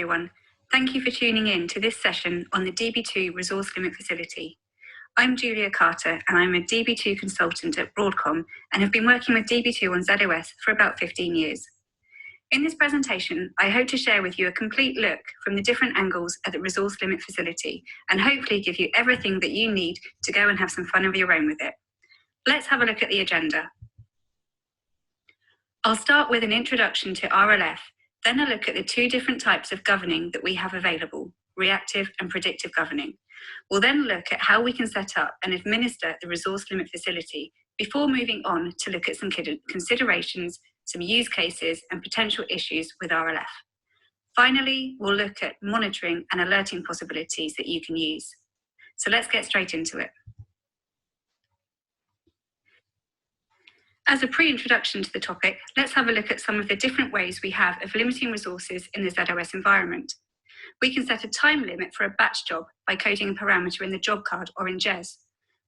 everyone. Thank you for tuning in to this session on the Db2 Resource Limit Facility. I'm Julia Carter and I'm a Db2 Consultant at Broadcom and have been working with Db2 on ZOS for about 15 years. In this presentation, I hope to share with you a complete look from the different angles at the Resource Limit Facility and hopefully give you everything that you need to go and have some fun of your own with it. Let's have a look at the agenda. I'll start with an introduction to RLF, then a look at the two different types of governing that we have available, reactive and predictive governing. We'll then look at how we can set up and administer the resource limit facility before moving on to look at some considerations, some use cases and potential issues with RLF. Finally, we'll look at monitoring and alerting possibilities that you can use. So let's get straight into it. As a pre-introduction to the topic, let's have a look at some of the different ways we have of limiting resources in the ZOS environment. We can set a time limit for a batch job by coding a parameter in the job card or in JES.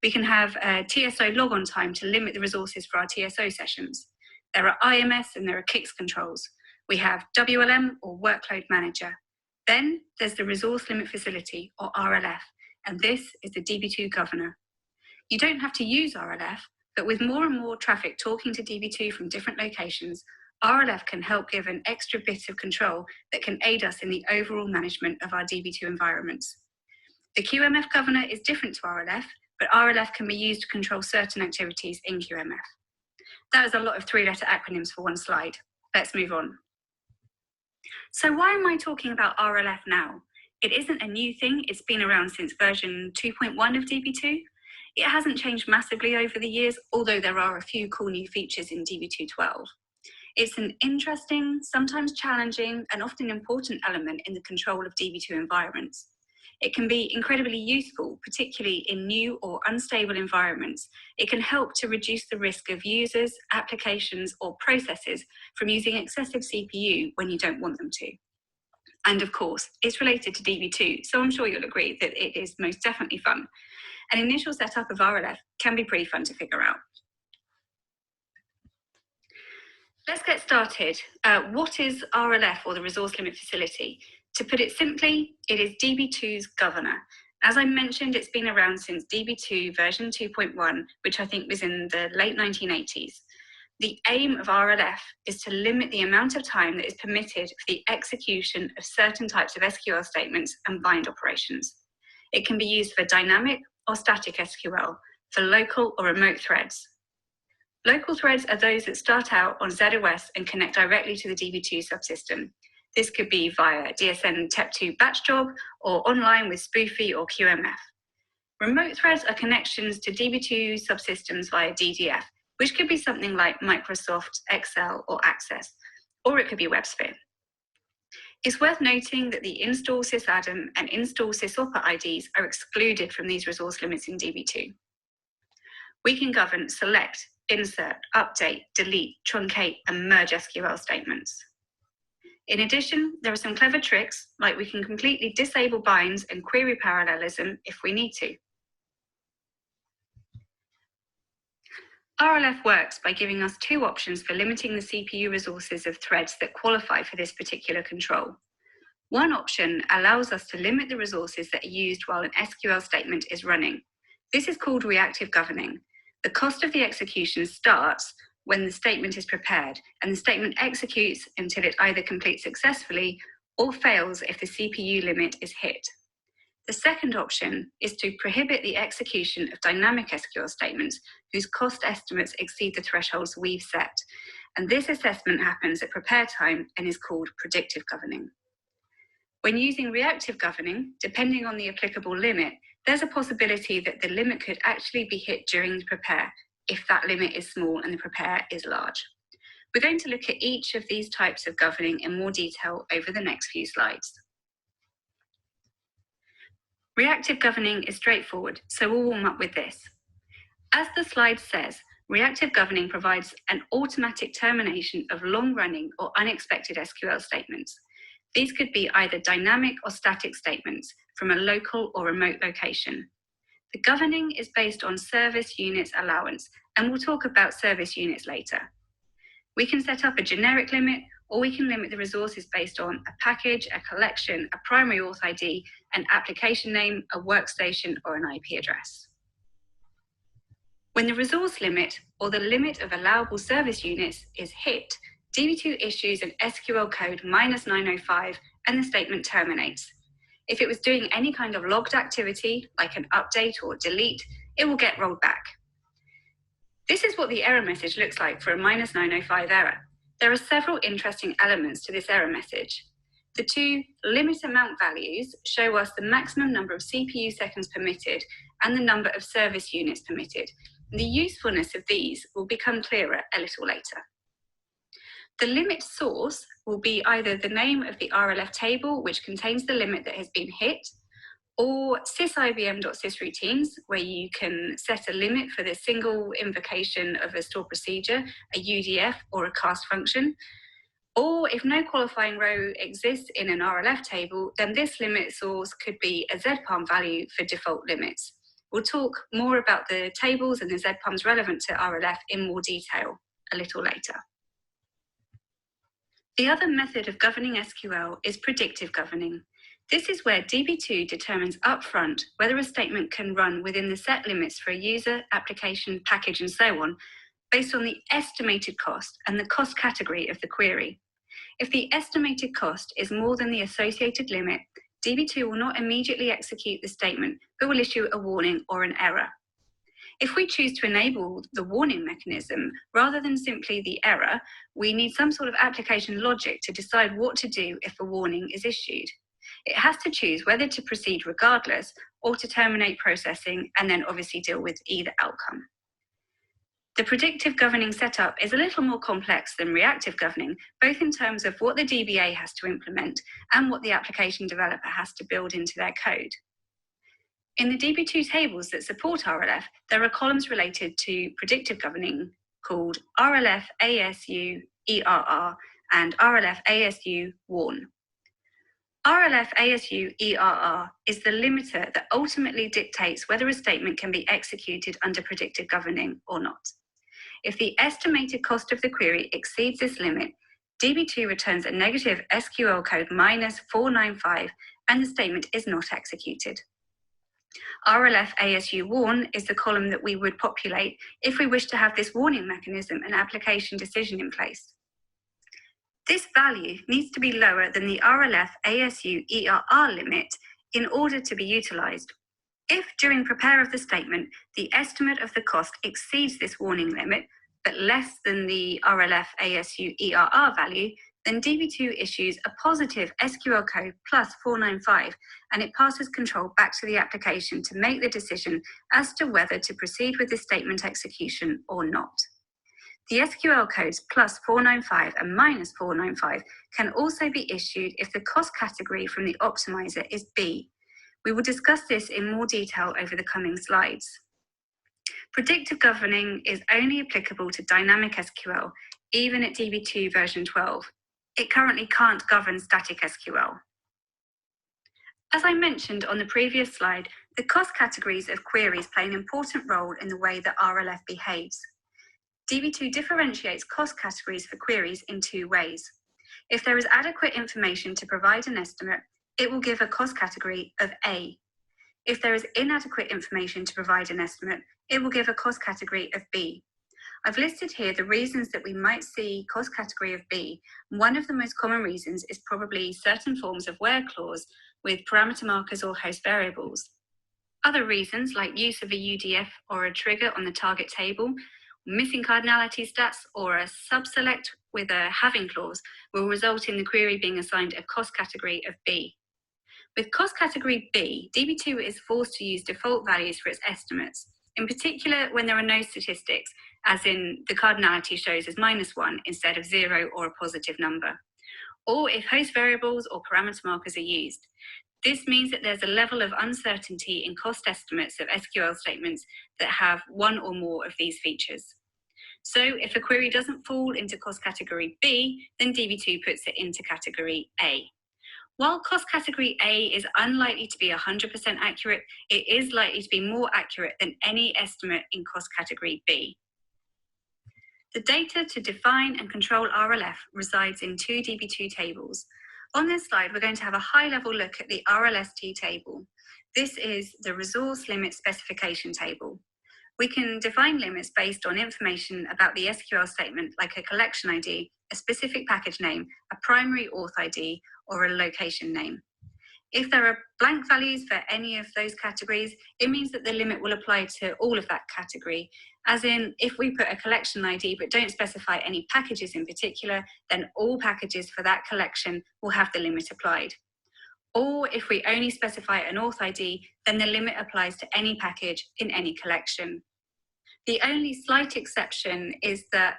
We can have a TSO logon time to limit the resources for our TSO sessions. There are IMS and there are KICS controls. We have WLM or workload manager. Then there's the resource limit facility or RLF, and this is the Db2 governor. You don't have to use RLF, but with more and more traffic talking to Db2 from different locations, RLF can help give an extra bit of control that can aid us in the overall management of our Db2 environments. The QMF governor is different to RLF, but RLF can be used to control certain activities in QMF. That is a lot of three-letter acronyms for one slide. Let's move on. So why am I talking about RLF now? It isn't a new thing. It's been around since version 2.1 of Db2. It hasn't changed massively over the years, although there are a few cool new features in Db2 12. It's an interesting, sometimes challenging, and often important element in the control of Db2 environments. It can be incredibly useful, particularly in new or unstable environments. It can help to reduce the risk of users, applications, or processes from using excessive CPU when you don't want them to. And of course, it's related to Db2, so I'm sure you'll agree that it is most definitely fun. An initial setup of RLF can be pretty fun to figure out. Let's get started. What is RLF, or the Resource Limit Facility? To put it simply, it is Db2's governor. As I mentioned, it's been around since Db2 version 2.1, which I think was in the late 1980s. The aim of RLF is to limit the amount of time that is permitted for the execution of certain types of SQL statements and bind operations. It can be used for dynamic or static SQL, for local or remote threads. Local threads are those that start out on ZOS and connect directly to the Db2 subsystem. This could be via DSN TEP2 batch job or online with Spoofy or QMF. Remote threads are connections to Db2 subsystems via DDF, which could be something like Microsoft, Excel, or Access, or it could be WebSphere. It's worth noting that the install sysadm and install sysopper IDs are excluded from these resource limits in Db2. We can govern select, insert, update, delete, truncate, and merge SQL statements. In addition, there are some clever tricks, like we can completely disable binds and query parallelism if we need to. RLF works by giving us two options for limiting the CPU resources of threads that qualify for this particular control. One option allows us to limit the resources that are used while an SQL statement is running. This is called reactive governing. The cost of the execution starts when the statement is prepared, and the statement executes until it either completes successfully or fails if the CPU limit is hit. The second option is to prohibit the execution of dynamic SQL statements whose cost estimates exceed the thresholds we've set. And this assessment happens at prepare time and is called predictive governing. When using reactive governing, depending on the applicable limit, there's a possibility that the limit could actually be hit during the prepare if that limit is small and the prepare is large. We're going to look at each of these types of governing in more detail over the next few slides. Reactive governing is straightforward, so we'll warm up with this. As the slide says, reactive governing provides an automatic termination of long-running or unexpected SQL statements. These could be either dynamic or static statements from a local or remote location. The governing is based on service units allowance, and we'll talk about service units later. We can set up a generic limit, or we can limit the resources based on a package, a collection, a primary auth ID, an application name, a workstation, or an IP address. When the resource limit, or the limit of allowable service units, is hit, DB2 issues an SQL code -905 and the statement terminates. If it was doing any kind of logged activity, like an update or delete, it will get rolled back. This is what the error message looks like for a -905 error. There are several interesting elements to this error message. The two limit amount values show us the maximum number of CPU seconds permitted and the number of service units permitted. The usefulness of these will become clearer a little later. The limit source will be either the name of the RLF table, which contains the limit that has been hit, or sysibm.sysroutines, where you can set a limit for the single invocation of a store procedure, a UDF, or a cast function. Or if no qualifying row exists in an RLF table, then this limit source could be a Zed Prompt value for default limits. We'll talk more about the tables and the Zed Prompts relevant to RLF in more detail a little later. The other method of governing SQL is predictive governing. This is where DB2 determines upfront whether a statement can run within the set limits for a user, application, package, and so on, based on the estimated cost and the cost category of the query. If the estimated cost is more than the associated limit, DB2 will not immediately execute the statement, but will issue a warning or an error. If we choose to enable the warning mechanism rather than simply the error, we need some sort of application logic to decide what to do if a warning is issued. It has to choose whether to proceed regardless or to terminate processing and then obviously deal with either outcome. The predictive governing setup is a little more complex than reactive governing, both in terms of what the DBA has to implement and what the application developer has to build into their code. In the DB2 tables that support RLF, there are columns related to predictive governing called RLF ASU ERR and RLF ASU Warn. RLF ASU ERR is the limiter that ultimately dictates whether a statement can be executed under predictive governing or not. If the estimated cost of the query exceeds this limit, DB2 returns a negative SQL code -495 and the statement is not executed. RLF ASU Warn is the column that we would populate if we wish to have this warning mechanism and application decision in place. This value needs to be lower than the RLF ASU ERR limit in order to be utilized. If during prepare of the statement, the estimate of the cost exceeds this warning limit, but less than the RLF ASU ERR value, then DB2 issues a positive SQL code +495, and it passes control back to the application to make the decision as to whether to proceed with the statement execution or not. The SQL codes +495 and -495 can also be issued if the cost category from the optimizer is B. We will discuss this in more detail over the coming slides. Predictive governing is only applicable to dynamic SQL, even at DB2 version 12. It currently can't govern static SQL. As I mentioned on the previous slide, the cost categories of queries play an important role in the way that RLF behaves. DB2 differentiates cost categories for queries in two ways. If there is adequate information to provide an estimate, it will give a cost category of A. If there is inadequate information to provide an estimate, it will give a cost category of B. I've listed here the reasons that we might see cost category of B. One of the most common reasons is probably certain forms of where clause with parameter markers or host variables. Other reasons, like use of a UDF or a trigger on the target table, missing cardinality stats, or a subselect with a having clause, will result in the query being assigned a cost category of B. With cost category B, DB2 is forced to use default values for its estimates, in particular when there are no statistics, as in the cardinality shows as -1 instead of 0 or a positive number, or if host variables or parameter markers are used. This means that there's a level of uncertainty in cost estimates of SQL statements that have one or more of these features. So if a query doesn't fall into cost category B, then DB2 puts it into category A. While cost category A is unlikely to be 100% accurate, it is likely to be more accurate than any estimate in cost category B. The data to define and control RLF resides in two Db2 tables. On this slide, we're going to have a high-level look at the RLST table. This is the Resource Limit Specification table. We can define limits based on information about the SQL statement, like a collection ID, a specific package name, a primary auth ID, or a location name. If there are blank values for any of those categories, it means that the limit will apply to all of that category. As in, if we put a collection ID but don't specify any packages in particular, then all packages for that collection will have the limit applied. Or if we only specify an auth ID, then the limit applies to any package in any collection. The only slight exception is that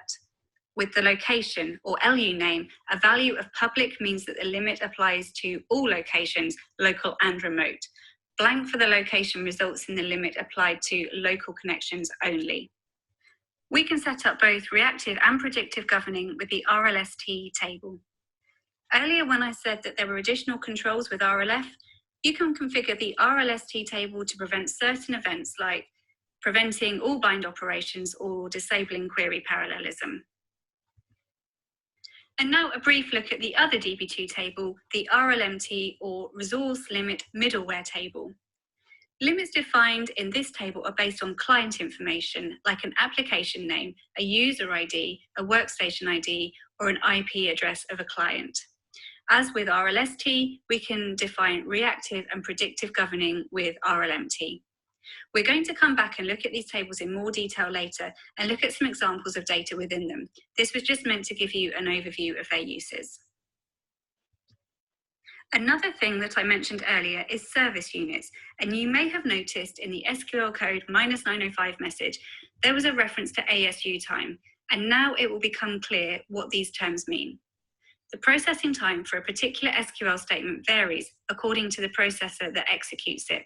with the location or LU name, a value of public means that the limit applies to all locations, local and remote. Blank for the location results in the limit applied to local connections only. We can set up both reactive and predictive governing with the RLST table. Earlier, when I said that there were additional controls with RLF, you can configure the RLST table to prevent certain events like preventing all bind operations or disabling query parallelism. And now a brief look at the other Db2 table, the RLMT or Resource Limit Middleware table. Limits defined in this table are based on client information, like an application name, a user ID, a workstation ID, or an IP address of a client. As with RLST, we can define reactive and predictive governing with RLMT. We're going to come back and look at these tables in more detail later and look at some examples of data within them. This was just meant to give you an overview of their uses. Another thing that I mentioned earlier is service units, and you may have noticed in the SQL code -905 message, there was a reference to ASU time, and now it will become clear what these terms mean. The processing time for a particular SQL statement varies according to the processor that executes it.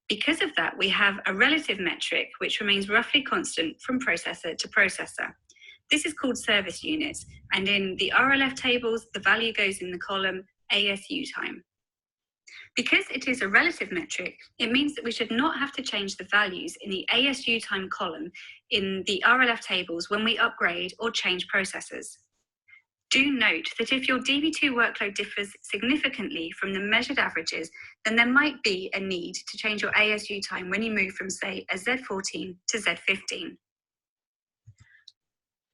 Because of that, we have a relative metric which remains roughly constant from processor to processor. This is called service units, and in the RLF tables, the value goes in the column ASU time. Because it is a relative metric, it means that we should not have to change the values in the ASU time column in the RLF tables when we upgrade or change processors. Do note that if your Db2 workload differs significantly from the measured averages, then there might be a need to change your ASU time when you move from, say, a Z14 to Z15.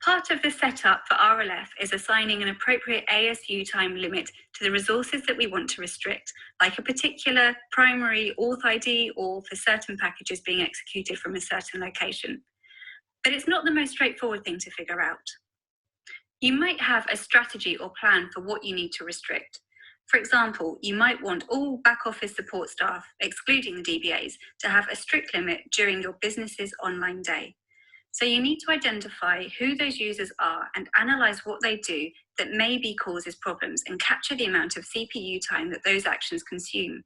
Part of the setup for RLF is assigning an appropriate ASU time limit to the resources that we want to restrict, like a particular primary auth ID or for certain packages being executed from a certain location. But it's not the most straightforward thing to figure out. You might have a strategy or plan for what you need to restrict. For example, you might want all back-office support staff, excluding the DBAs, to have a strict limit during your business's online day. So you need to identify who those users are and analyze what they do that maybe causes problems and capture the amount of CPU time that those actions consume.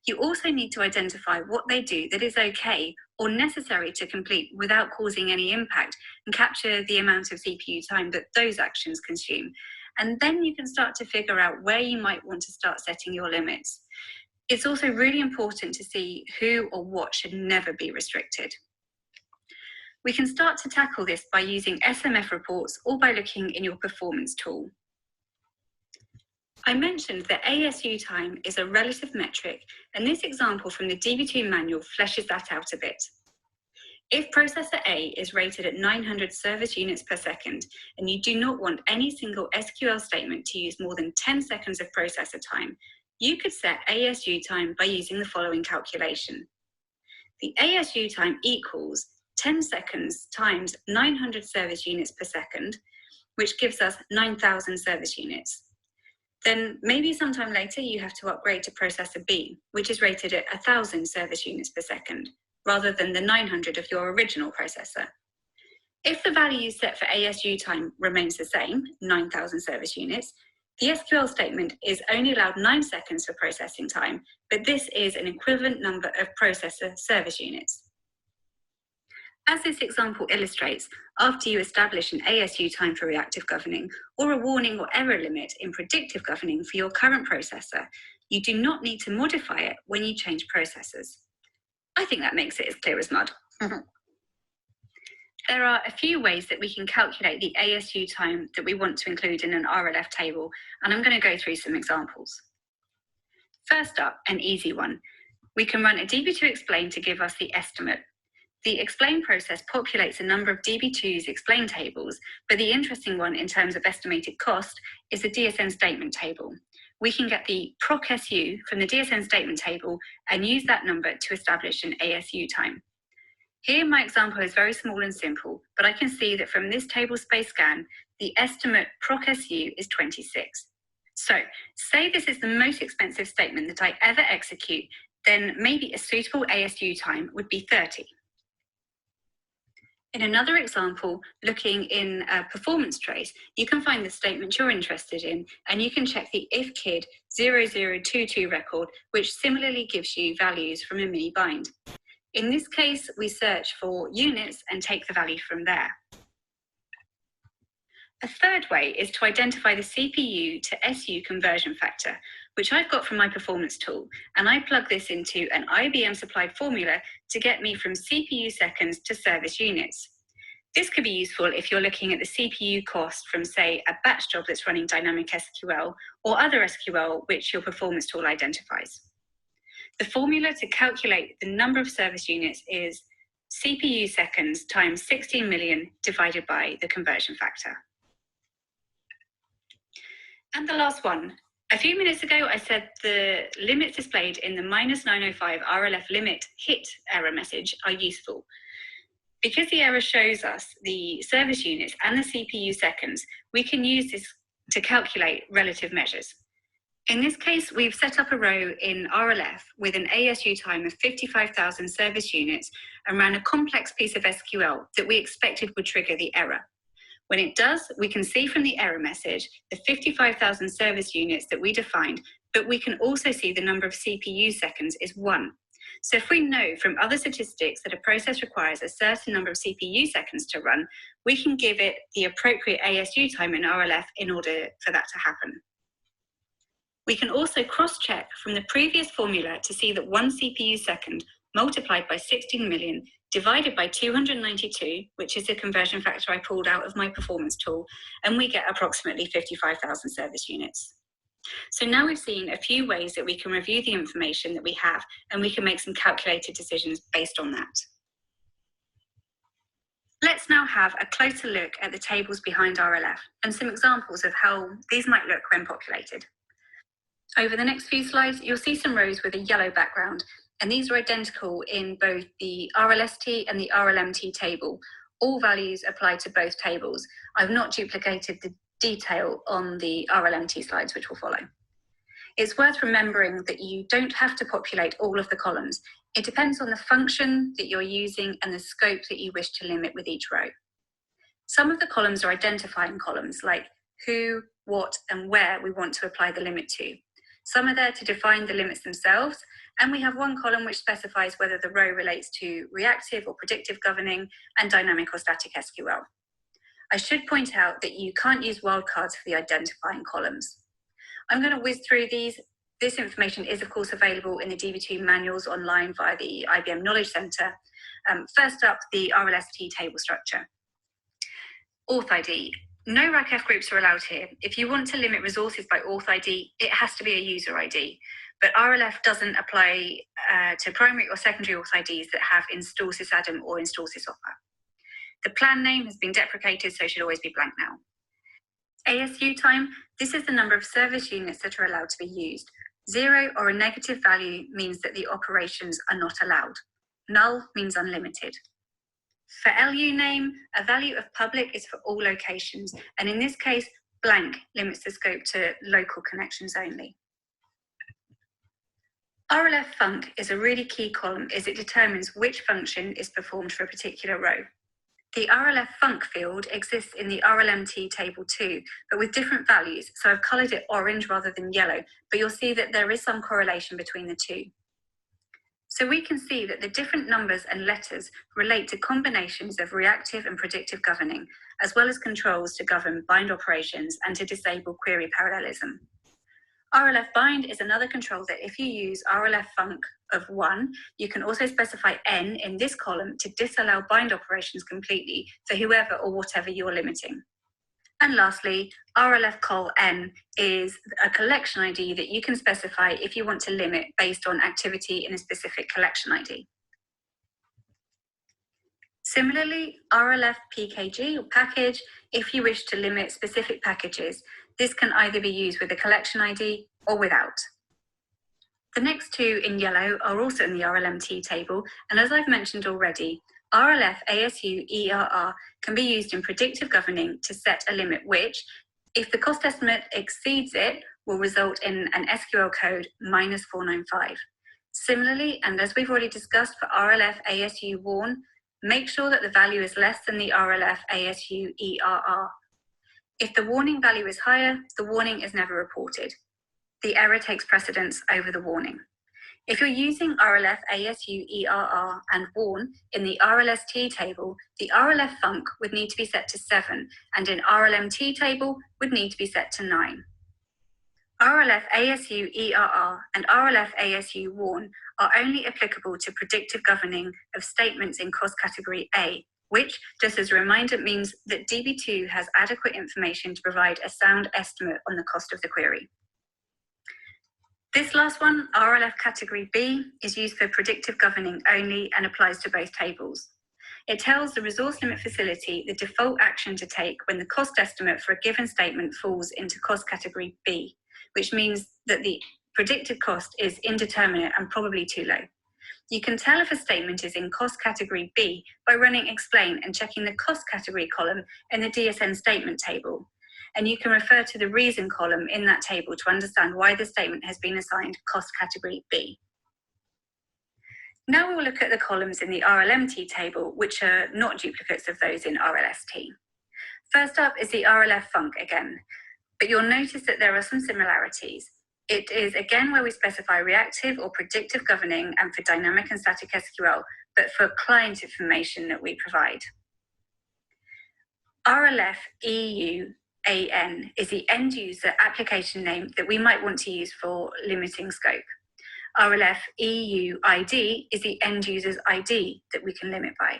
You also need to identify what they do that is okay or necessary to complete without causing any impact and capture the amount of CPU time that those actions consume. And then you can start to figure out where you might want to start setting your limits. It's also really important to see who or what should never be restricted. We can start to tackle this by using SMF reports or by looking in your performance tool. I mentioned that ASU time is a relative metric, and this example from the Db2 manual fleshes that out a bit. If processor A is rated at 900 service units per second, and you do not want any single SQL statement to use more than 10 seconds of processor time, you could set ASU time by using the following calculation. The ASU time equals 10 seconds times 900 service units per second, which gives us 9,000 service units. Then maybe sometime later you have to upgrade to processor B, which is rated at 1,000 service units per second, rather than the 900 of your original processor. If the value you set for ASU time remains the same, 9,000 service units, the SQL statement is only allowed 9 seconds for processing time, but this is an equivalent number of processor service units. As this example illustrates, after you establish an ASU time for reactive governing or a warning or error limit in predictive governing for your current processor, you do not need to modify it when you change processors. I think that makes it as clear as mud. There are a few ways that we can calculate the ASU time that we want to include in an RLF table, and I'm going to go through some examples. First up, an easy one. We can run a Db2 explain to give us the estimate. The explain process populates a number of Db2's explain tables, but the interesting one in terms of estimated cost is the DSN statement table. We can get the PROC-SU from the DSN statement table and use that number to establish an ASU time. Here, my example is very small and simple, but I can see that from this table space scan, the estimate PROC-SU is 26. So, say this is the most expensive statement that I ever execute, then maybe a suitable ASU time would be 30. In another example, looking in a performance trace, you can find the statement you're interested in, and you can check the ifkid 0022 record, which similarly gives you values from a mini bind. In this case, we search for units and take the value from there. A third way is to identify the CPU to SU conversion factor, which I've got from my performance tool, and I plug this into an IBM supplied formula to get me from CPU seconds to service units. This could be useful if you're looking at the CPU cost from, say, a batch job that's running dynamic SQL or other SQL which your performance tool identifies. The formula to calculate the number of service units is CPU seconds times 16 million divided by the conversion factor. And the last one. A few minutes ago, I said the limits displayed in the -905 RLF limit hit error message are useful. Because the error shows us the service units and the CPU seconds, we can use this to calculate relative measures. In this case, we've set up a row in RLF with an ASU time of 55,000 service units and ran a complex piece of SQL that we expected would trigger the error. When it does, we can see from the error message the 55,000 service units that we defined, but we can also see the number of CPU seconds is 1. So if we know from other statistics that a process requires a certain number of CPU seconds to run, we can give it the appropriate ASU time in RLF in order for that to happen. We can also cross-check from the previous formula to see that 1 CPU second multiplied by 16 million divided by 292, which is the conversion factor I pulled out of my performance tool, and we get approximately 55,000 service units. So now we've seen a few ways that we can review the information that we have, and we can make some calculated decisions based on that. Let's now have a closer look at the tables behind RLF and some examples of how these might look when populated. Over the next few slides, you'll see some rows with a yellow background, and these are identical in both the RLST and the RLMT table. All values apply to both tables. I've not duplicated the detail on the RLMT slides, which will follow. It's worth remembering that you don't have to populate all of the columns. It depends on the function that you're using and the scope that you wish to limit with each row. Some of the columns are identifying columns, like who, what, and where we want to apply the limit to. Some are there to define the limits themselves, and we have one column which specifies whether the row relates to reactive or predictive governing and dynamic or static SQL. I should point out that you can't use wildcards for the identifying columns. I'm going to whiz through these. This information is, of course, available in the Db2 manuals online via the IBM Knowledge Center. First up, the RLST table structure. Auth ID. No RACF groups are allowed here. If you want to limit resources by auth ID, it has to be a user ID. But RLF doesn't apply to primary or secondary auth IDs that have install sysadmin or install sysoffer. The plan name has been deprecated, so it should always be blank now. ASU time, this is the number of service units that are allowed to be used. 0 or a negative value means that the operations are not allowed. Null means unlimited. For LU name, a value of public is for all locations, and in this case, blank limits the scope to local connections only. RLF Func is a really key column as it determines which function is performed for a particular row. The RLF Func field exists in the RLMT table too, but with different values, so I've coloured it orange rather than yellow, but you'll see that there is some correlation between the two. So we can see that the different numbers and letters relate to combinations of reactive and predictive governing, as well as controls to govern bind operations and to disable query parallelism. RLF bind is another control that if you use RLF Func of 1, you can also specify n in this column to disallow bind operations completely for whoever or whatever you're limiting. And lastly, RLF col n is a collection ID that you can specify if you want to limit based on activity in a specific collection ID. Similarly, RLF PKG or package, if you wish to limit specific packages, this can either be used with a collection ID or without. The next two in yellow are also in the RLMT table, and as I've mentioned already, RLF ASU ERR can be used in predictive governing to set a limit which, if the cost estimate exceeds it, will result in an SQL code -495. Similarly, and as we've already discussed for RLF ASU warn, make sure that the value is less than the RLF ASU ERR. If the warning value is higher, the warning is never reported. The error takes precedence over the warning. If you're using RLF ASU ERR and warn in the RLST table, the RLF Func would need to be set to 7, and in RLMT table would need to be set to 9. RLF ASU ERR and RLF ASU warn are only applicable to predictive governing of statements in cost category A, which, just as a reminder, means that DB2 has adequate information to provide a sound estimate on the cost of the query. This last one, RLF category B, is used for predictive governing only and applies to both tables. It tells the resource limit facility the default action to take when the cost estimate for a given statement falls into cost category B, which means that the predicted cost is indeterminate and probably too low. You can tell if a statement is in cost category B by running explain and checking the cost category column in the DSN statement table. And you can refer to the reason column in that table to understand why the statement has been assigned cost category B. Now we'll look at the columns in the RLMT table, which are not duplicates of those in RLST. First up is the RLF Func again, but you'll notice that there are some similarities. It is again where we specify reactive or predictive governing and for dynamic and static SQL, but for client information that we provide. RLF EU AN is the end user application name that we might want to use for limiting scope. RLF EU ID is the end user's ID that we can limit by.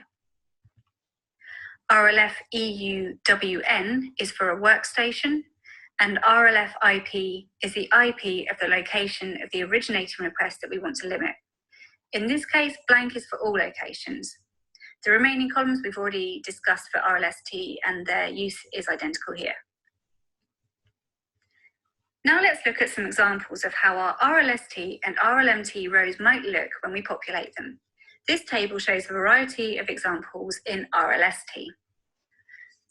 RLF EU WN is for a workstation, and RLF IP is the IP of the location of the originating request that we want to limit. In this case, blank is for all locations. The remaining columns we've already discussed for RLST, and their use is identical here. Now let's look at some examples of how our RLST and RLMT rows might look when we populate them. This table shows a variety of examples in RLST.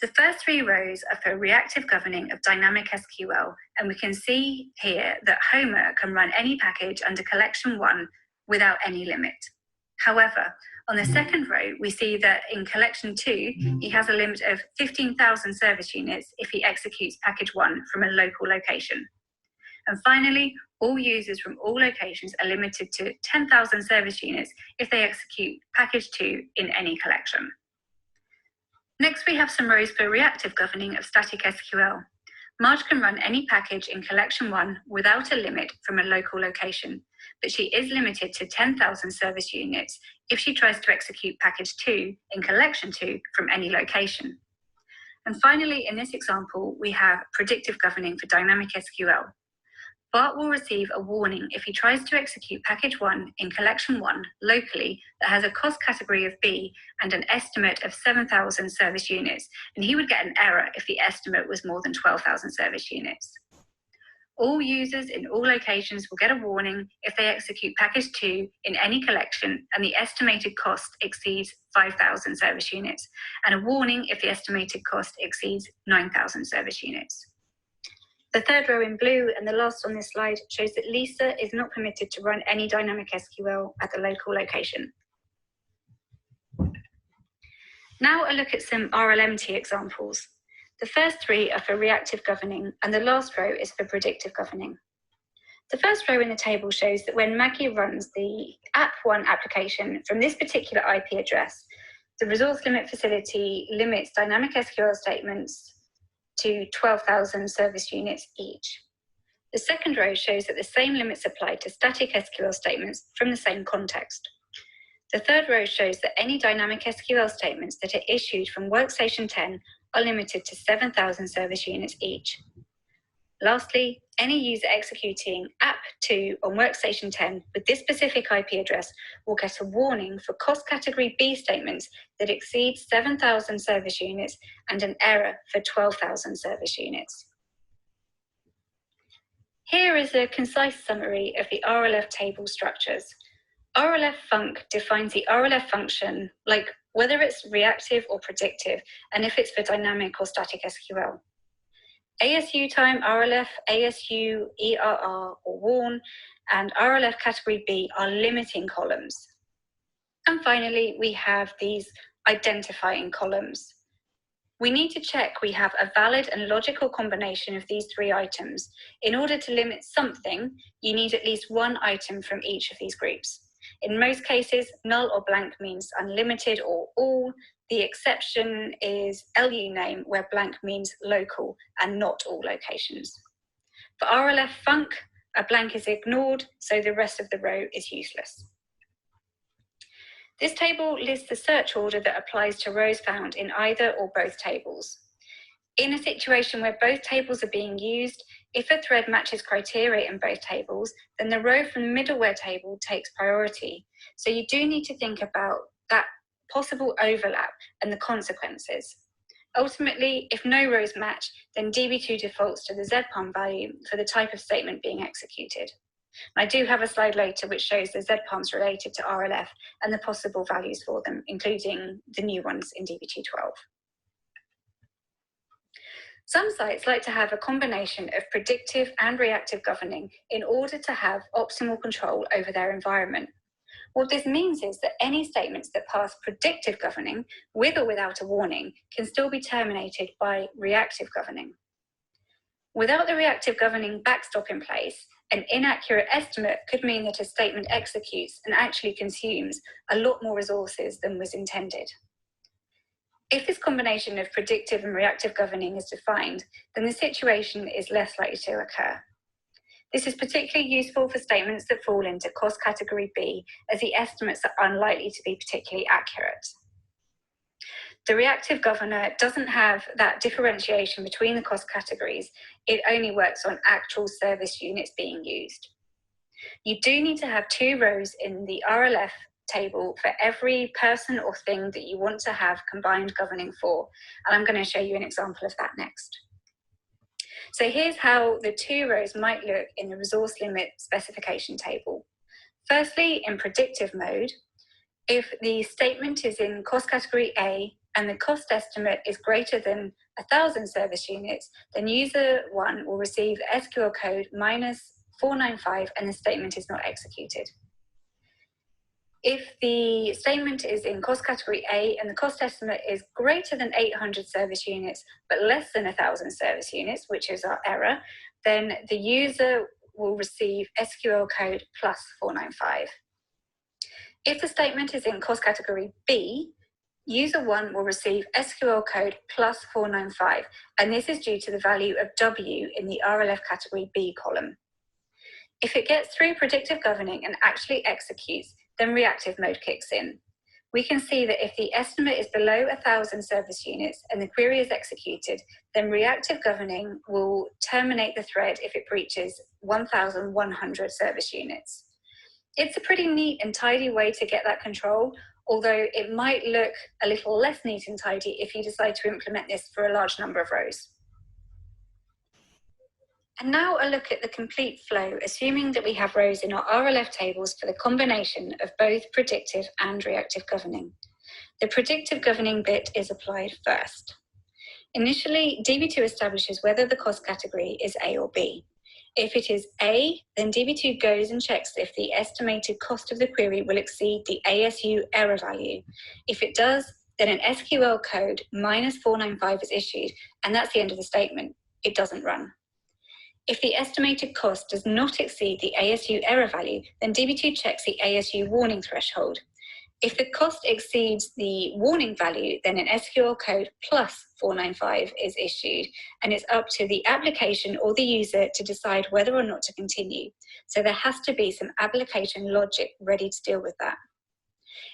The first three rows are for reactive governing of dynamic SQL, and we can see here that Homer can run any package under collection 1 without any limit. However, on the second row, we see that in collection 2, he has a limit of 15,000 service units if he executes package 1 from a local location. And finally, all users from all locations are limited to 10,000 service units if they execute package 2 in any collection. Next, we have some rows for reactive governing of static SQL. Marge can run any package in collection 1 without a limit from a local location, but she is limited to 10,000 service units if she tries to execute package 2 in collection 2 from any location. And finally, in this example, we have predictive governing for dynamic SQL. Bart will receive a warning if he tries to execute package 1 in collection 1 locally that has a cost category of B and an estimate of 7,000 service units, and he would get an error if the estimate was more than 12,000 service units. All users in all locations will get a warning if they execute package 2 in any collection and the estimated cost exceeds 5,000 service units, and a warning if the estimated cost exceeds 9,000 service units. The third row in blue and the last on this slide shows that Lisa is not permitted to run any dynamic SQL at the local location. Now a look at some RLMT examples. The first three are for reactive governing and the last row is for predictive governing. The first row in the table shows that when Maggie runs the App1 application from this particular IP address, the resource limit facility limits dynamic SQL statements to 12,000 service units each. The second row shows that the same limits apply to static SQL statements from the same context. The third row shows that any dynamic SQL statements that are issued from Workstation 10 are limited to 7,000 service units each. Lastly, any user executing APU on Workstation 10 with this specific IP address will get a warning for cost category B statements that exceed 7,000 service units and an error for 12,000 service units. Here is a concise summary of the RLF table structures. RLF Func defines the RLF function, like whether it's reactive or predictive, and if it's for dynamic or static SQL. ASU Time, RLF, ASU, ERR, or WARN, and RLF Category B are limiting columns. And finally, we have these identifying columns. We need to check we have a valid and logical combination of these three items. In order to limit something, you need at least one item from each of these groups. In most cases, null or blank means unlimited or all. The exception is LU name, where blank means local and not all locations. For RLF Func, a blank is ignored, so the rest of the row is useless. This table lists the search order that applies to rows found in either or both tables. In a situation where both tables are being used, if a thread matches criteria in both tables, then the row from the middleware table takes priority. So you do need to think about that possible overlap and the consequences. Ultimately, if no rows match, then DB2 defaults to the Zed Prompt value for the type of statement being executed. I do have a slide later which shows the Zed Prompts related to RLF and the possible values for them, including the new ones in DB2 12. Some sites like to have a combination of predictive and reactive governing in order to have optimal control over their environment. What this means is that any statements that pass predictive governing, with or without a warning, can still be terminated by reactive governing. Without the reactive governing backstop in place, an inaccurate estimate could mean that a statement executes and actually consumes a lot more resources than was intended. If this combination of predictive and reactive governing is defined, then the situation is less likely to occur. This is particularly useful for statements that fall into cost category B, as the estimates are unlikely to be particularly accurate. The reactive governor doesn't have that differentiation between the cost categories. It only works on actual service units being used. You do need to have two rows in the RLF table for every person or thing that you want to have combined governing for, and I'm going to show you an example of that next. So here's how the two rows might look in the resource limit specification table. Firstly, in predictive mode, if the statement is in cost category A and the cost estimate is greater than 1,000 service units, then user 1 will receive SQL code -495 and the statement is not executed. If the statement is in cost category A and the cost estimate is greater than 800 service units but less than 1,000 service units, which is our error, then the user will receive SQL code +495. If the statement is in cost category B, user 1 will receive SQL code +495, and this is due to the value of W in the RLF category B column. If it gets through predictive governing and actually executes, then reactive mode kicks in. We can see that if the estimate is below 1,000 service units and the query is executed, then reactive governing will terminate the thread if it breaches 1,100 service units. It's a pretty neat and tidy way to get that control, although it might look a little less neat and tidy if you decide to implement this for a large number of rows. And now a look at the complete flow, assuming that we have rows in our RLF tables for the combination of both predictive and reactive governing. The predictive governing bit is applied first. Initially, DB2 establishes whether the cost category is A or B. If it is A, then DB2 goes and checks if the estimated cost of the query will exceed the ASU error value. If it does, then an SQL code -495 is issued, and that's the end of the statement. It doesn't run. If the estimated cost does not exceed the ASU error value, then DB2 checks the ASU warning threshold. If the cost exceeds the warning value, then an SQL code plus 495 is issued, and it's up to the application or the user to decide whether or not to continue. So there has to be some application logic ready to deal with that.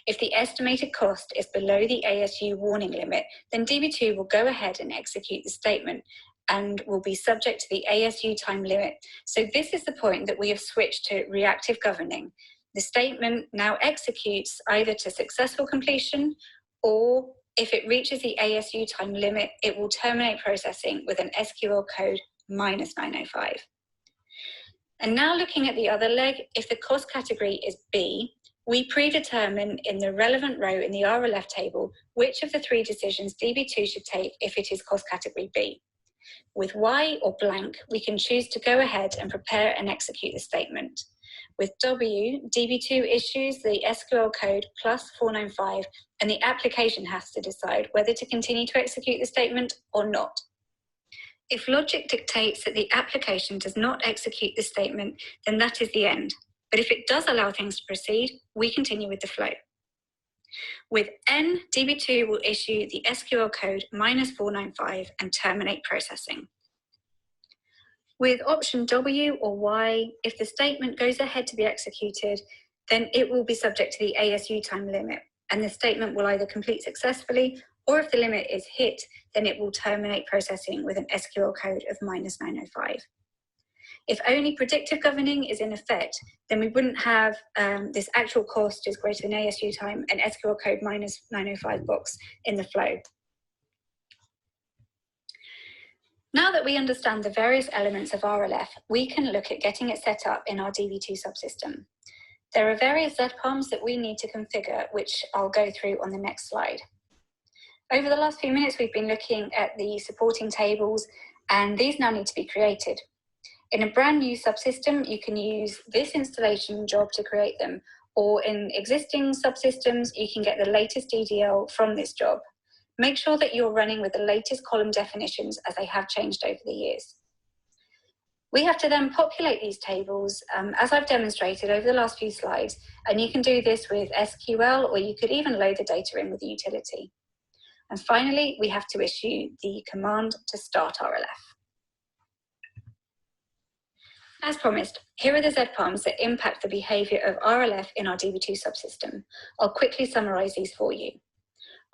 If the estimated cost is below the ASU warning limit, then DB2 will go ahead and execute the statement and will be subject to the ASU time limit. So this is the point that we have switched to reactive governing. The statement now executes either to successful completion, or if it reaches the ASU time limit, it will terminate processing with an SQL code minus 905. And now looking at the other leg, if the cost category is B, we predetermine in the relevant row in the RLF table which of the three decisions DB2 should take if it is cost category B. With Y or blank, we can choose to go ahead and prepare and execute the statement. With W, DB2 issues the SQL code plus 495, and the application has to decide whether to continue to execute the statement or not. If logic dictates that the application does not execute the statement, then that is the end. But if it does allow things to proceed, we continue with the flow. With N, DB2 will issue the SQL code minus 495 and terminate processing. With option W or Y, if the statement goes ahead to be executed, then it will be subject to the ASU time limit, and the statement will either complete successfully, or if the limit is hit, then it will terminate processing with an SQL code of minus 905. If only predictive governing is in effect, then we wouldn't have this actual cost is greater than ASU time and SQL code minus 905 box in the flow. Now that we understand the various elements of RLF, we can look at getting it set up in our DB2 subsystem. There are various Zed Prompts that we need to configure, which I'll go through on the next slide. Over the last few minutes, we've been looking at the supporting tables, and these now need to be created. In a brand new subsystem, you can use this installation job to create them, or in existing subsystems, you can get the latest DDL from this job. Make sure that you're running with the latest column definitions, as they have changed over the years. We have to then populate these tables, as I've demonstrated over the last few slides, and you can do this with SQL, or you could even load the data in with a utility. And finally, we have to issue the command to start RLF. As promised, here are the Zed Prompts that impact the behaviour of RLF in our DB2 subsystem. I'll quickly summarise these for you.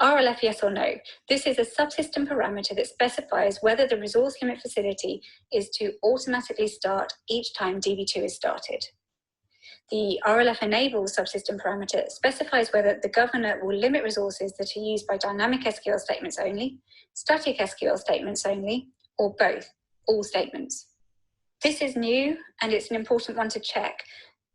RLF yes or no. This is a subsystem parameter that specifies whether the resource limit facility is to automatically start each time DB2 is started. The RLF enable subsystem parameter specifies whether the governor will limit resources that are used by dynamic SQL statements only, static SQL statements only, or both, all statements. This is new, and it's an important one to check.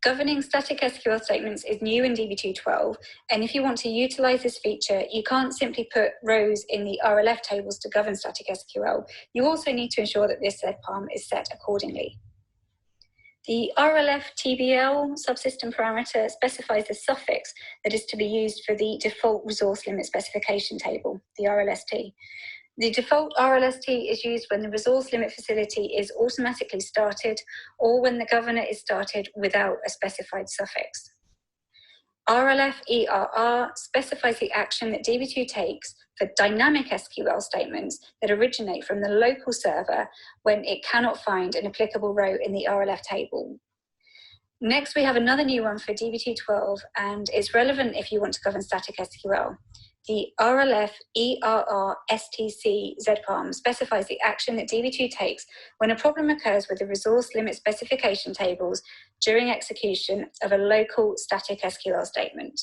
Governing static SQL statements is new in DB2 12, and if you want to utilize this feature, you can't simply put rows in the RLF tables to govern static SQL. You also need to ensure that this Zed Prompt is set accordingly. The RLF TBL subsystem parameter specifies the suffix that is to be used for the default resource limit specification table, the RLST. The default RLST is used when the resource limit facility is automatically started or when the governor is started without a specified suffix. RLF ERR specifies the action that DB2 takes for dynamic SQL statements that originate from the local server when it cannot find an applicable row in the RLF table. Next, we have another new one for DB2 12, and it's relevant if you want to govern static SQL. The RLF ERR STC Zed Prompt specifies the action that DB2 takes when a problem occurs with the resource limit specification tables during execution of a local static SQL statement.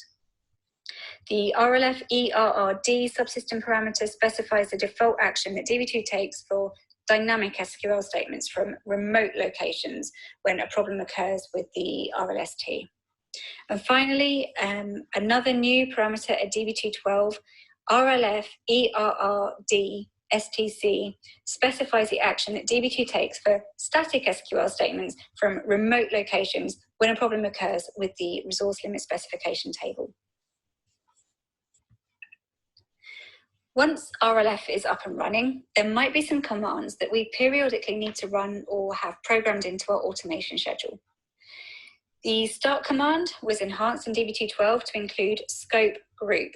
The RLF ERRD subsystem parameter specifies the default action that DB2 takes for dynamic SQL statements from remote locations when a problem occurs with the RLST. And finally, another new parameter at DB2 12, RLF ERRD STC specifies the action that DB2 takes for static SQL statements from remote locations when a problem occurs with the resource limit specification table. Once RLF is up and running, there might be some commands that we periodically need to run or have programmed into our automation schedule. The start command was enhanced in DB212 to include scope group.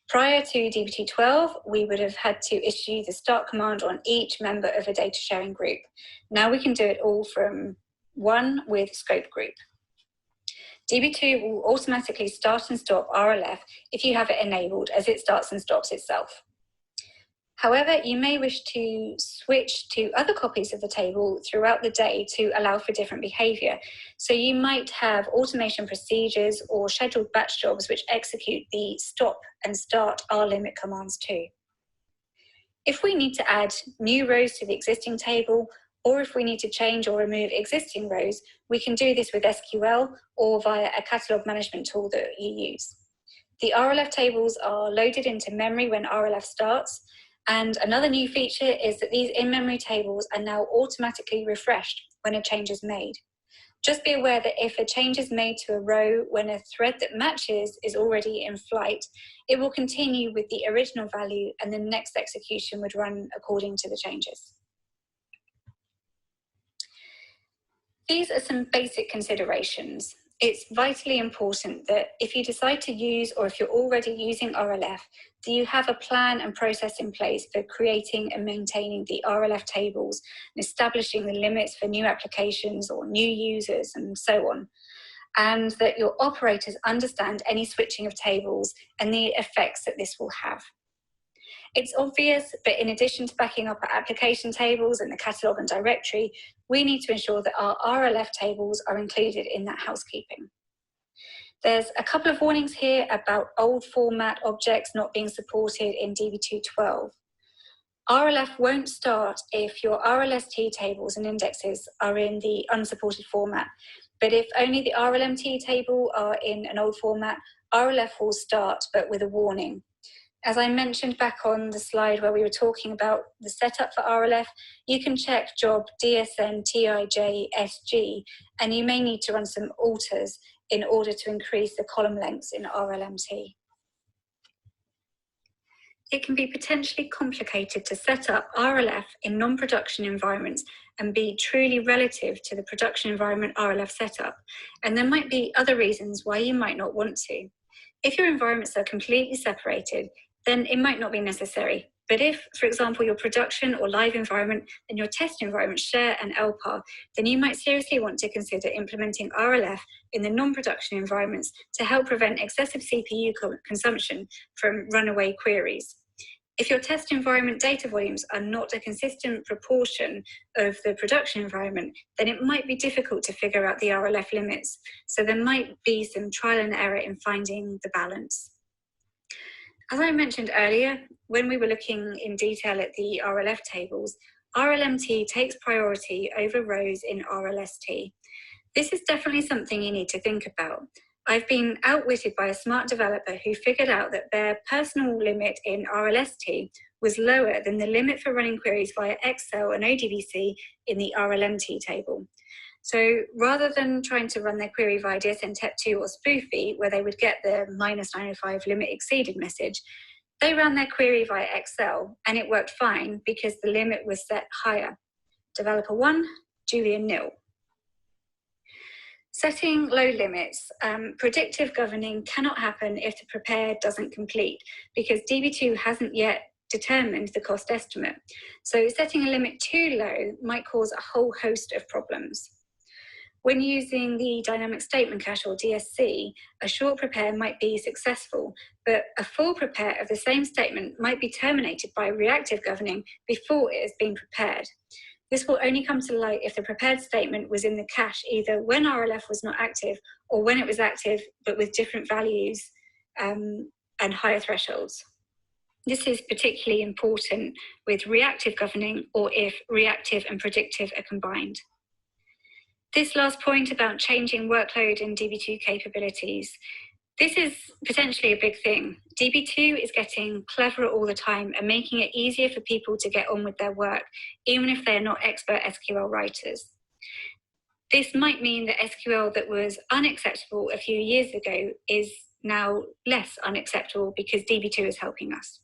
Prior to DB212, we would have had to issue the start command on each member of a data sharing group. Now we can do it all from one with scope group. DB2 will automatically start and stop RLF if you have it enabled, as it starts and stops itself. However, you may wish to switch to other copies of the table throughout the day to allow for different behavior. So you might have automation procedures or scheduled batch jobs which execute the stop and start RLimit commands too. If we need to add new rows to the existing table, or if we need to change or remove existing rows, we can do this with SQL or via a catalog management tool that you use. The RLF tables are loaded into memory when RLF starts, and another new feature is that these in-memory tables are now automatically refreshed when a change is made. Just be aware that if a change is made to a row when a thread that matches is already in flight, it will continue with the original value and the next execution would run according to the changes. These are some basic considerations. It's vitally important that if you decide to use, or if you're already using RLF, that you have a plan and process in place for creating and maintaining the RLF tables and establishing the limits for new applications or new users and so on, and that your operators understand any switching of tables and the effects that this will have. It's obvious, but in addition to backing up our application tables and the catalogue and directory, we need to ensure that our RLF tables are included in that housekeeping. There's a couple of warnings here about old format objects not being supported in DB212. RLF won't start if your RLST tables and indexes are in the unsupported format, but if only the RLMT table are in an old format, RLF will start, but with a warning. As I mentioned back on the slide where we were talking about the setup for RLF, you can check job DSN TIJ SG, and you may need to run some alters in order to increase the column lengths in RLMT. It can be potentially complicated to set up RLF in non-production environments and be truly relative to the production environment RLF setup, and there might be other reasons why you might not want to. If your environments are completely separated, then it might not be necessary. But if, for example, your production or live environment and your test environment share an LPAR, then you might seriously want to consider implementing RLF in the non-production environments to help prevent excessive CPU consumption from runaway queries. If your test environment data volumes are not a consistent proportion of the production environment, then it might be difficult to figure out the RLF limits. So there might be some trial and error in finding the balance. As I mentioned earlier, when we were looking in detail at the RLF tables, RLMT takes priority over rows in RLST. This is definitely something you need to think about. I've been outwitted by a smart developer who figured out that their personal limit in RLST was lower than the limit for running queries via Excel and ODBC in the RLMT table. So rather than trying to run their query via DSN TEP2 or Spoofy, where they would get the -905 limit exceeded message, they ran their query via Excel and it worked fine because the limit was set higher. Developer 1, Julian 0. Setting load limits. Predictive governing cannot happen if the prepared doesn't complete because DB2 hasn't yet determined the cost estimate. So setting a limit too low might cause a whole host of problems. When using the dynamic statement cache or DSC, a short prepare might be successful, but a full prepare of the same statement might be terminated by reactive governing before it has been prepared. This will only come to light if the prepared statement was in the cache either when RLF was not active or when it was active but with different values and higher thresholds. This is particularly important with reactive governing or if reactive and predictive are combined. This last point about changing workload and DB2 capabilities. This is potentially a big thing. DB2 is getting cleverer all the time and making it easier for people to get on with their work, even if they're not expert SQL writers. This might mean that SQL that was unacceptable a few years ago is now less unacceptable because DB2 is helping us.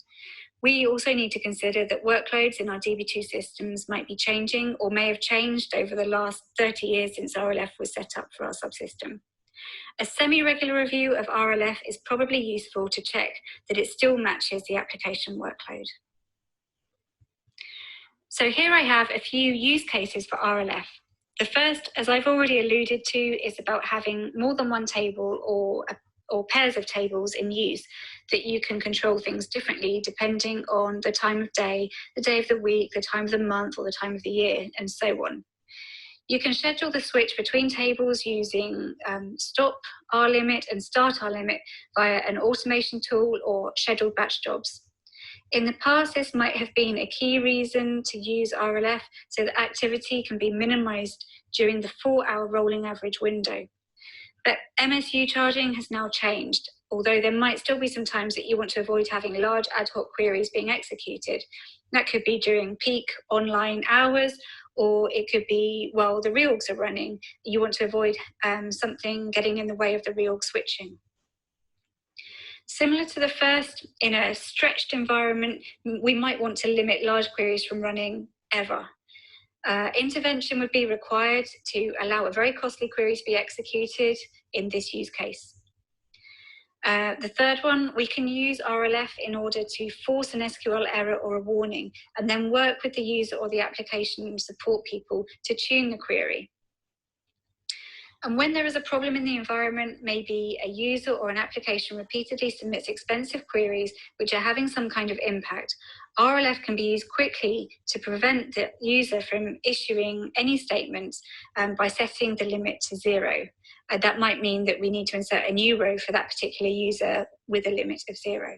We also need to consider that workloads in our DB2 systems might be changing or may have changed over the last 30 years since RLF was set up for our subsystem. A semi-regular review of RLF is probably useful to check that it still matches the application workload. So here I have a few use cases for RLF. The first, as I've already alluded to, is about having more than one table or pairs of tables in use, that you can control things differently depending on the time of day of the week, the time of the month, or the time of the year, and so on. You can schedule the switch between tables using stop RLimit and start RLimit via an automation tool or scheduled batch jobs. In the past, this might have been a key reason to use RLF so that activity can be minimized during the 4-hour rolling average window. But MSU charging has now changed, although there might still be some times that you want to avoid having large ad hoc queries being executed. That could be during peak online hours, or it could be while the reorgs are running. You want to avoid something getting in the way of the reorg switching. Similar to the first, in a stretched environment, we might want to limit large queries from running ever. Intervention would be required to allow a very costly query to be executed in this use case. The third one, we can use RLF in order to force an SQL error or a warning, and then work with the user or the application support people to tune the query. And when there is a problem in the environment, maybe a user or an application repeatedly submits expensive queries which are having some kind of impact, RLF can be used quickly to prevent the user from issuing any statements by setting the limit to 0. That might mean that we need to insert a new row for that particular user with a limit of 0.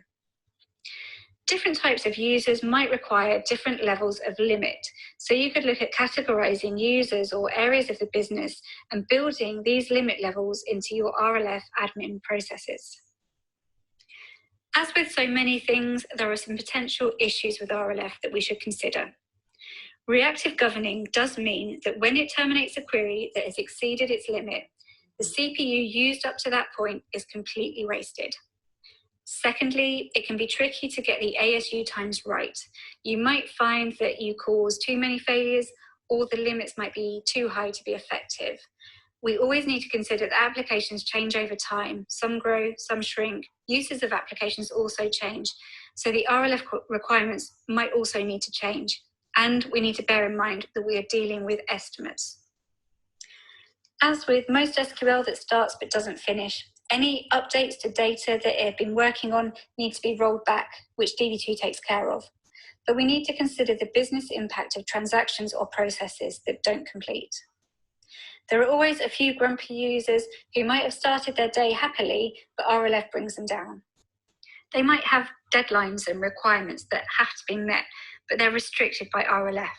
Different types of users might require different levels of limit. So you could look at categorizing users or areas of the business and building these limit levels into your RLF admin processes. As with so many things, there are some potential issues with RLF that we should consider. Reactive governing does mean that when it terminates a query that has exceeded its limit, the CPU used up to that point is completely wasted. Secondly, it can be tricky to get the ASU times right. You might find that you cause too many failures, or the limits might be too high to be effective. We always need to consider that applications change over time. Some grow, some shrink. Uses of applications also change. So the RLF requirements might also need to change. And we need to bear in mind that we are dealing with estimates. As with most SQL that starts but doesn't finish, any updates to data that it had been working on need to be rolled back, which DB2 takes care of. But we need to consider the business impact of transactions or processes that don't complete. There are always a few grumpy users who might have started their day happily, but RLF brings them down. They might have deadlines and requirements that have to be met, but they're restricted by RLF.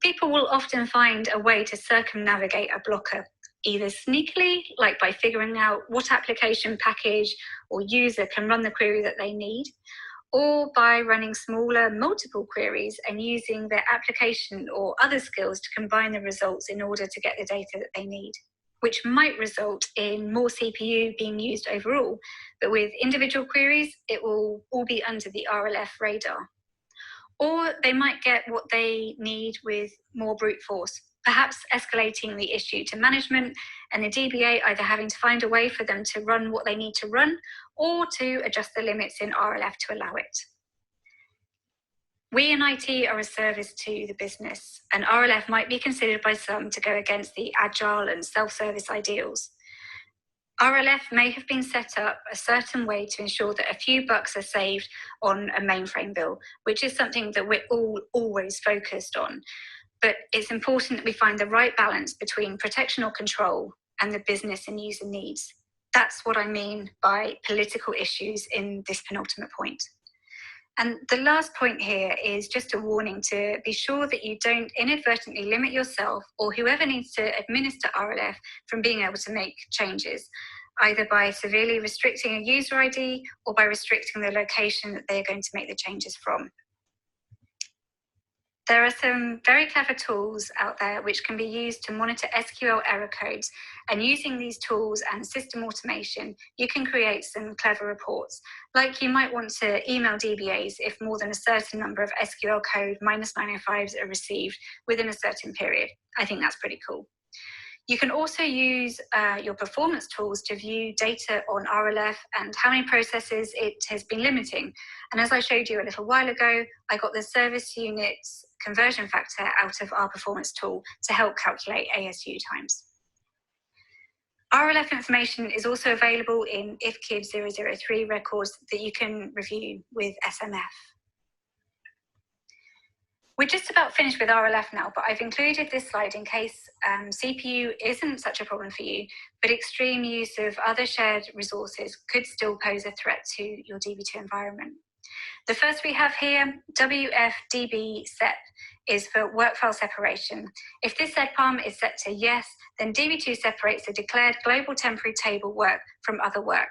People will often find a way to circumnavigate a blocker, either sneakily, like by figuring out what application package or user can run the query that they need, or by running smaller multiple queries and using their application or other skills to combine the results in order to get the data that they need, which might result in more CPU being used overall. But with individual queries, it will all be under the RLF radar. Or they might get what they need with more brute force, perhaps escalating the issue to management and the DBA either having to find a way for them to run what they need to run or to adjust the limits in RLF to allow it. We in IT are a service to the business, and RLF might be considered by some to go against the agile and self-service ideals. RLF may have been set up a certain way to ensure that a few bucks are saved on a mainframe bill, which is something that we're all always focused on. But it's important that we find the right balance between protection or control and the business and user needs. That's what I mean by political issues in this penultimate point. And the last point here is just a warning to be sure that you don't inadvertently limit yourself or whoever needs to administer RLF from being able to make changes, either by severely restricting a user ID or by restricting the location that they are going to make the changes from. There are some very clever tools out there which can be used to monitor SQL error codes, and using these tools and system automation, you can create some clever reports. Like you might want to email DBAs if more than a certain number of SQL code -905s are received within a certain period. I think that's pretty cool. You can also use your performance tools to view data on RLF and how many processes it has been limiting. And as I showed you a little while ago, I got the service units conversion factor out of our performance tool to help calculate ASU times. RLF information is also available in IFKIB 003 records that you can review with SMF. We're just about finished with RLF now, but I've included this slide in case CPU isn't such a problem for you, but extreme use of other shared resources could still pose a threat to your DB2 environment. The first we have here, WFDB Set, is for work file separation. If this Zed Prompt is set to yes, then DB2 separates the declared global temporary table work from other work.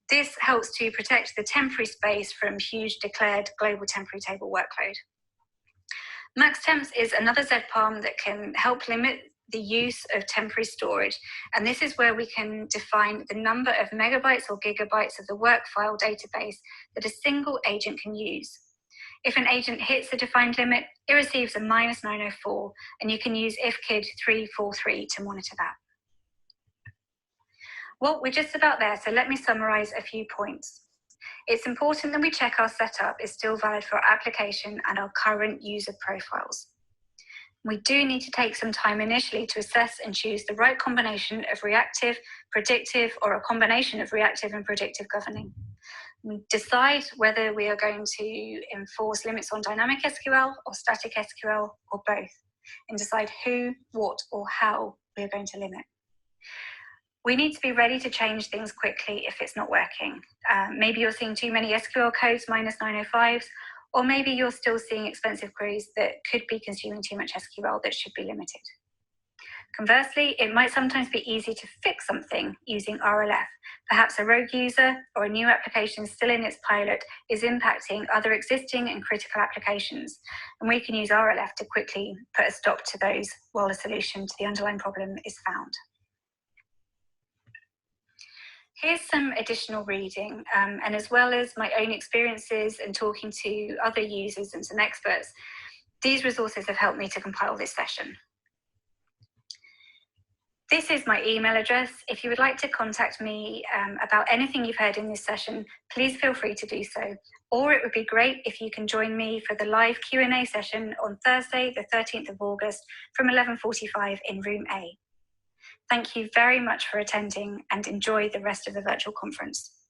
This helps to protect the temporary space from huge declared global temporary table workload. MaxTemps is another Zed Prompt that can help limit the use of temporary storage, and this is where we can define the number of megabytes or gigabytes of the work file database that a single agent can use. If an agent hits the defined limit, it receives a -904, and you can use IFKID 343 to monitor that. Well, we're just about there, so let me summarize a few points. It's important that we check our setup is still valid for our application and our current user profiles. We do need to take some time initially to assess and choose the right combination of reactive, predictive, or a combination of reactive and predictive governing. We decide whether we are going to enforce limits on dynamic SQL or static SQL or both, and decide who, what, or how we are going to limit. We need to be ready to change things quickly if it's not working. Maybe you're seeing too many SQL codes -905s, or maybe you're still seeing expensive queries that could be consuming too much SQL that should be limited. Conversely, it might sometimes be easy to fix something using RLF. Perhaps a rogue user or a new application still in its pilot is impacting other existing and critical applications, and we can use RLF to quickly put a stop to those while a solution to the underlying problem is found. Here's some additional reading, and as well as my own experiences and talking to other users and some experts, these resources have helped me to compile this session. This is my email address. If you would like to contact me about anything you've heard in this session, please feel free to do so. Or it would be great if you can join me for the live Q&A session on Thursday, the 13th of August from 11:45 in room A. Thank you very much for attending and enjoy the rest of the virtual conference.